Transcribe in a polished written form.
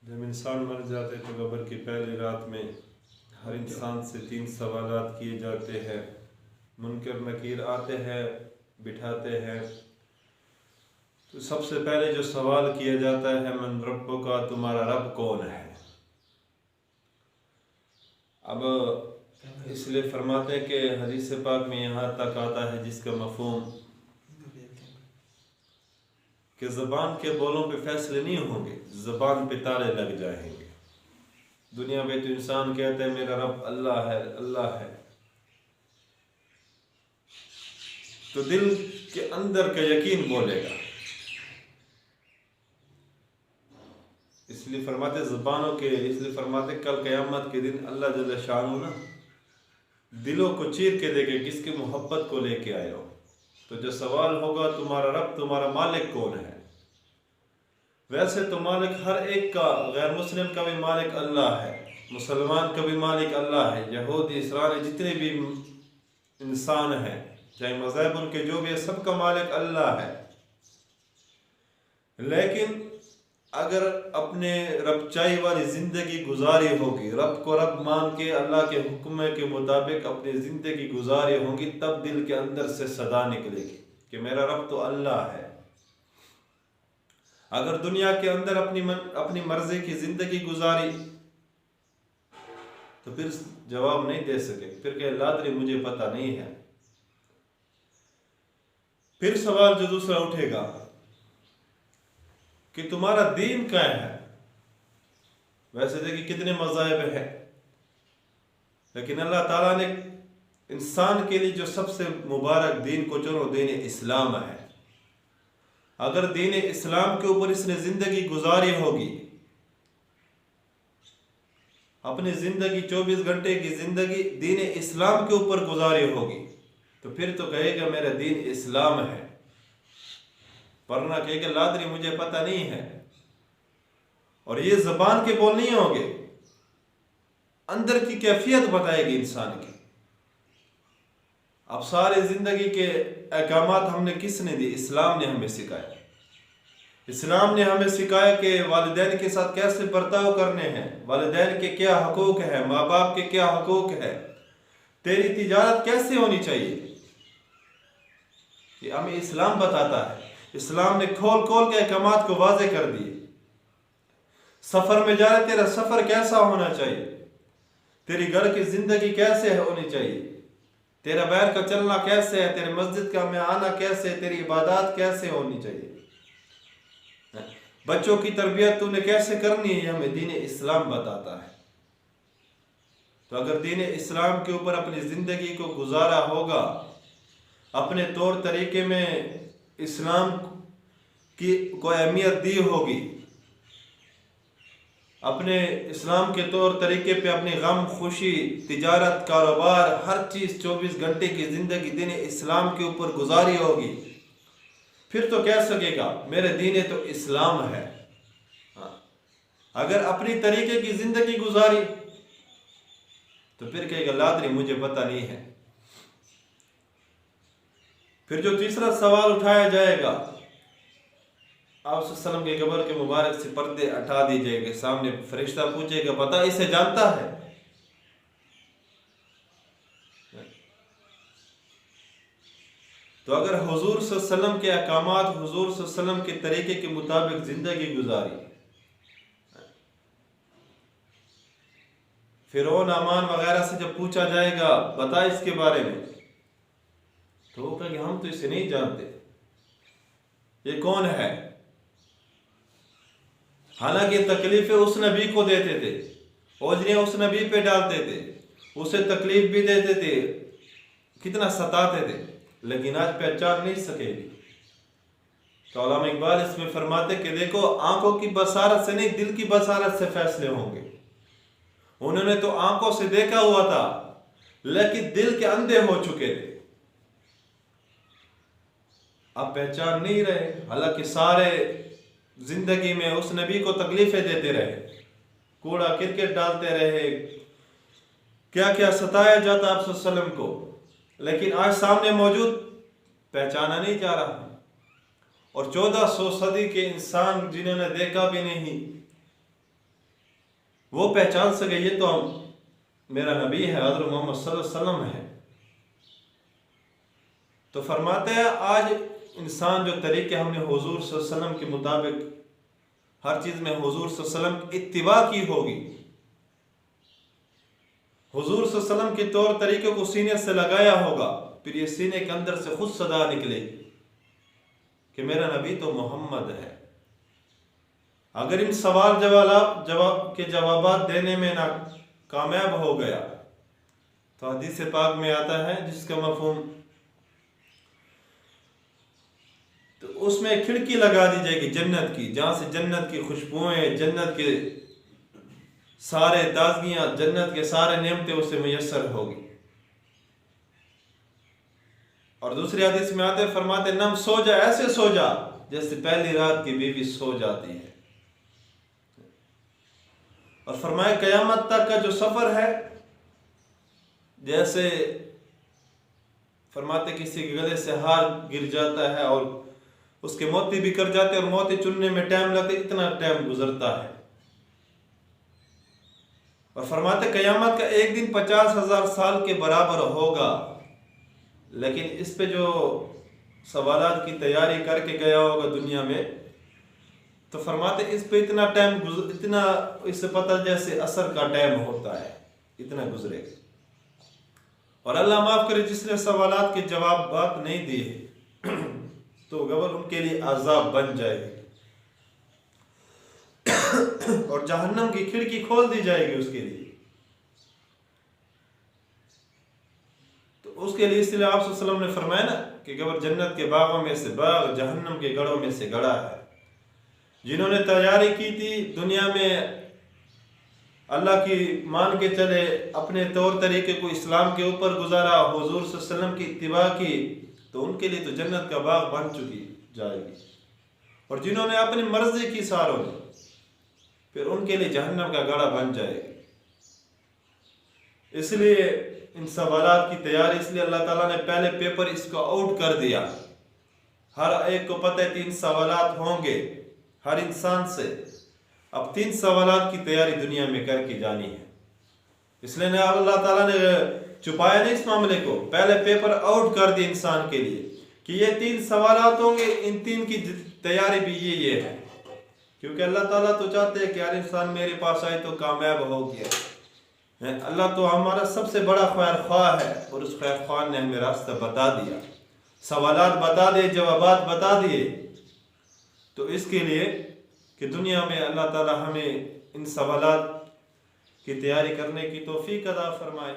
जब इंसान मर जाते तो कब्र की पहली रात में हर इंसान से 3 सवालात किए जाते हैं। मुनकर नकीर आते हैं, बिठाते हैं। तो सबसे पहले जो सवाल किया जाता है, मन रब्बुका, तुम्हारा रब कौन है। अब इसलिए फरमाते हैं कि हदीस पाक में यहाँ तक आता है जिसका मफहूम कि ज़बान के बोलों पे फैसले नहीं होंगे, ज़बान पे ताले लग जाएंगे। दुनिया में तो इंसान कहते हैं मेरा रब अल्लाह है, अल्लाह है, तो दिल के अंदर का यकीन बोलेगा। इसलिए फरमाते कल क़यामत के दिन अल्लाह जल्ल शानु ना दिलों को चीर के देखे किसकी मोहब्बत को लेके आए हो। तो जो सवाल होगा तुम्हारा रब, तुम्हारा मालिक कौन है। वैसे तो मालिक हर एक का, गैर मुस्लिम का भी मालिक अल्लाह है, मुसलमान का भी मालिक अल्लाह है, यहूदी इसराइली जितने भी इंसान हैं, चाहे मज़हब उनके जो भी है, सबका मालिक अल्लाह है। लेकिन अगर अपने रबचाई वाली ज़िंदगी गुजारी होगी, रब को रब मान के अल्लाह के हुक्म के मुताबिक अपनी ज़िंदगी गुजारी होगी, तब दिल के अंदर से सदा निकलेगी कि मेरा रब तो अल्लाह है। अगर दुनिया के अंदर अपनी मर्जी की ज़िंदगी गुजारी तो फिर जवाब नहीं दे सके, फिर कहे लादरी मुझे पता नहीं है। फिर सवाल जो दूसरा उठेगा कि तुम्हारा दीन क्या है। वैसे देखिए कितने मज़ाहिब हैं, लेकिन अल्लाह ताला ने इंसान के लिए जो सबसे मुबारक दीन को चुनो, दीन इस्लाम है। अगर दीन इस्लाम के ऊपर इसने ज़िंदगी गुजारी होगी, अपनी ज़िंदगी 24 घंटे की ज़िंदगी दीन इस्लाम के ऊपर गुजारी होगी, तो फिर तो कहेगा मेरा दीन इस्लाम है, वरना कहेगा लादरी मुझे पता नहीं है। और ये ज़बान के बोल नहीं होंगे, अंदर की कैफियत बताएगी इंसान की। अब सारे ज़िंदगी के अहकामात हमने किसने दी? इस्लाम ने हमें सिखाया। इस्लाम ने हमें सिखाया कि वालिदैन के साथ कैसे बर्ताव करने हैं, वालिदैन के क्या हकूक़ है, माँ बाप के क्या हकूक़ है, तेरी तिजारत कैसे होनी चाहिए, ये हमें इस्लाम बताता है। इस्लाम ने खोल खोल के अहकामात को वाज़े कर दिए। सफ़र में जा रहे, तेरा सफ़र कैसा होना चाहिए, तेरी घर की ज़िंदगी कैसे होनी चाहिए, तेरा बैर का चलना कैसे है, तेरे मस्जिद का में आना कैसे, तेरी इबादत कैसे होनी चाहिए, बच्चों की तरबियत तूने कैसे करनी है, हमें दीन इस्लाम बताता है। तो अगर दीन इस्लाम के ऊपर अपनी ज़िंदगी को गुजारा होगा, अपने तौर तरीके में इस्लाम की कोई अहमियत दी होगी, अपने इस्लाम के तौर तरीके पे अपनी गम, खुशी, तिजारत, कारोबार, हर चीज़ 24 घंटे की ज़िंदगी दीन इस्लाम के ऊपर गुजारी होगी, फिर तो कह सकेगा मेरे दीन तो इस्लाम है। अगर अपनी तरीके की ज़िंदगी गुजारी तो फिर कहेगा लादरी मुझे पता नहीं है। फिर जो तीसरा सवाल उठाया जाएगा, आप सल्लम के कब्र के मुबारक से पर्दे हटा दीजिएगा, सामने फरिश्ता पूछेगा पता इसे जानता है। तो अगर हुजूर सल्लम के अहकामात, हुजूर सल्लम के तरीके के मुताबिक ज़िंदगी गुजारी, फिरौन, अमान वगैरह से जब पूछा जाएगा बता इसके बारे में, तो वो कहेंगे हम तो इसे नहीं जानते, ये कौन है। हालांकि तकलीफें उस नबी को देते थे, ओजरियां उस नबी पे डालते थे, उसे तकलीफ भी देते थे, कितना सताते थे, लेकिन आज पहचान नहीं सकेगी। तो अल्लामा इकबाल इसमें फरमाते कि देखो आंखों की बसारत से नहीं, दिल की बसारत से फैसले होंगे। उन्होंने तो आंखों से देखा हुआ था, लेकिन दिल के अंधे हो चुके थे, अब पहचान नहीं रहे। हालांकि सारे जिंदगी में उस नबी को तकलीफें देते रहे, कूड़ा क्रिकेट डालते रहे, क्या क्या सताया जाता आप सल्लम को, लेकिन आज सामने मौजूद पहचाना नहीं जा रहा। और 1400 सदी के इंसान जिन्होंने देखा भी नहीं, वो पहचान सके ये तो मेरा नबी है, हज़रत मोहम्मद सल्लल्लाहु अलैहि वसल्लम है। तो फरमाते हैं आज इंसान जो तरीके हमने हुजूर सल्लल्लाहु अलैहि वसल्लम के मुताबिक हर चीज़ में हुजूर सल्लल्लाहु अलैहि वसल्लम की इत्तिबा की होगी, हुजूर सल्लल्लाहु अलैहि वसल्लम के तौर तरीके को सीने से लगाया होगा, फिर ये सीने के अंदर से खुद सदा निकलेगी कि मेरा नबी तो मोहम्मद है। अगर इन सवाल जवाब देने में ना कामयाब हो गया तो हदीस पाक में आता है जिसका मफहूम, तो उसमें खिड़की लगा दी जाएगी जन्नत की, जहां से जन्नत की खुशबुएं, जन्नत के सारे ताजगियां, जन्नत के सारे नेमतें उसे मुयस्सर होगी। और दूसरी हदीस में आते फरमाते नम सो जा, ऐसे सो जा जैसे पहली रात की बीवी सो जाती है। और फरमाए कयामत तक का जो सफर है, जैसे फरमाते किसी के गले से हार गिर जाता है और उसके मोती बिखर जाते हैं और मोती चुनने में टाइम लगता है, इतना टाइम गुजरता है। और फरमाते कयामत का एक दिन 50,000 साल के बराबर होगा, लेकिन इस पे जो सवालात की तैयारी करके गया होगा दुनिया में, तो फरमाते इस पे इतना टाइम इतना इससे पता जैसे असर का टाइम होता है, इतना गुजरेगा। और अल्लाह माफ करे जिसने सवालात के जवाब बात नहीं दिए तो गवर उनके लिए अजाब बन जाएगी और जहन्नम की खिड़की खोल दी जाएगी उसके लिए। तो उसके लिए इसलिए आप सल्लल्लाहु अलैहि वसल्लम ने फरमाया ना कि गवर जन्नत के बागों में से बाग, जहन्नम के गढ़ों में से गड़ा है। जिन्होंने तैयारी की थी दुनिया में, अल्लाह की मान के चले, अपने तौर तरीके को इस्लाम के ऊपर गुजारा, हुजूर सल्लल्लाहु अलैहि वसल्लम की इत्तिबा की, तो उनके लिए तो जन्नत का बाग बन चुकी जाएगी। और जिन्होंने अपनी मर्जी की सारों ने, फिर उनके लिए जहन्नम का गड़ा बन जाएगी। इसलिए इन सवालात की तैयारी, इसलिए अल्लाह ताला ने पहले पेपर इसको आउट कर दिया। हर एक को पता है 3 सवालात होंगे हर इंसान से। अब 3 सवालात की तैयारी दुनिया में करके जानी है। इसलिए अल्लाह ताला ने छुपाया नहीं इस मामले को, पहले पेपर आउट कर दिया इंसान के लिए कि ये 3 सवालात होंगे, इन 3 की तैयारी भी ये है। क्योंकि अल्लाह ताला तो चाहते हैं कि हर इंसान मेरे पास आए तो कामयाब हो गया। अल्लाह तो हमारा सबसे बड़ा खैर ख्वाह है और उस खैर ख्वाह ने हमें रास्ता बता दिया, सवालात बता दिए, जवाबात बता दिए। तो इसके लिए कि दुनिया में अल्लाह ताला हमें इन सवालात की तैयारी करने की तौफीक अता फरमाए।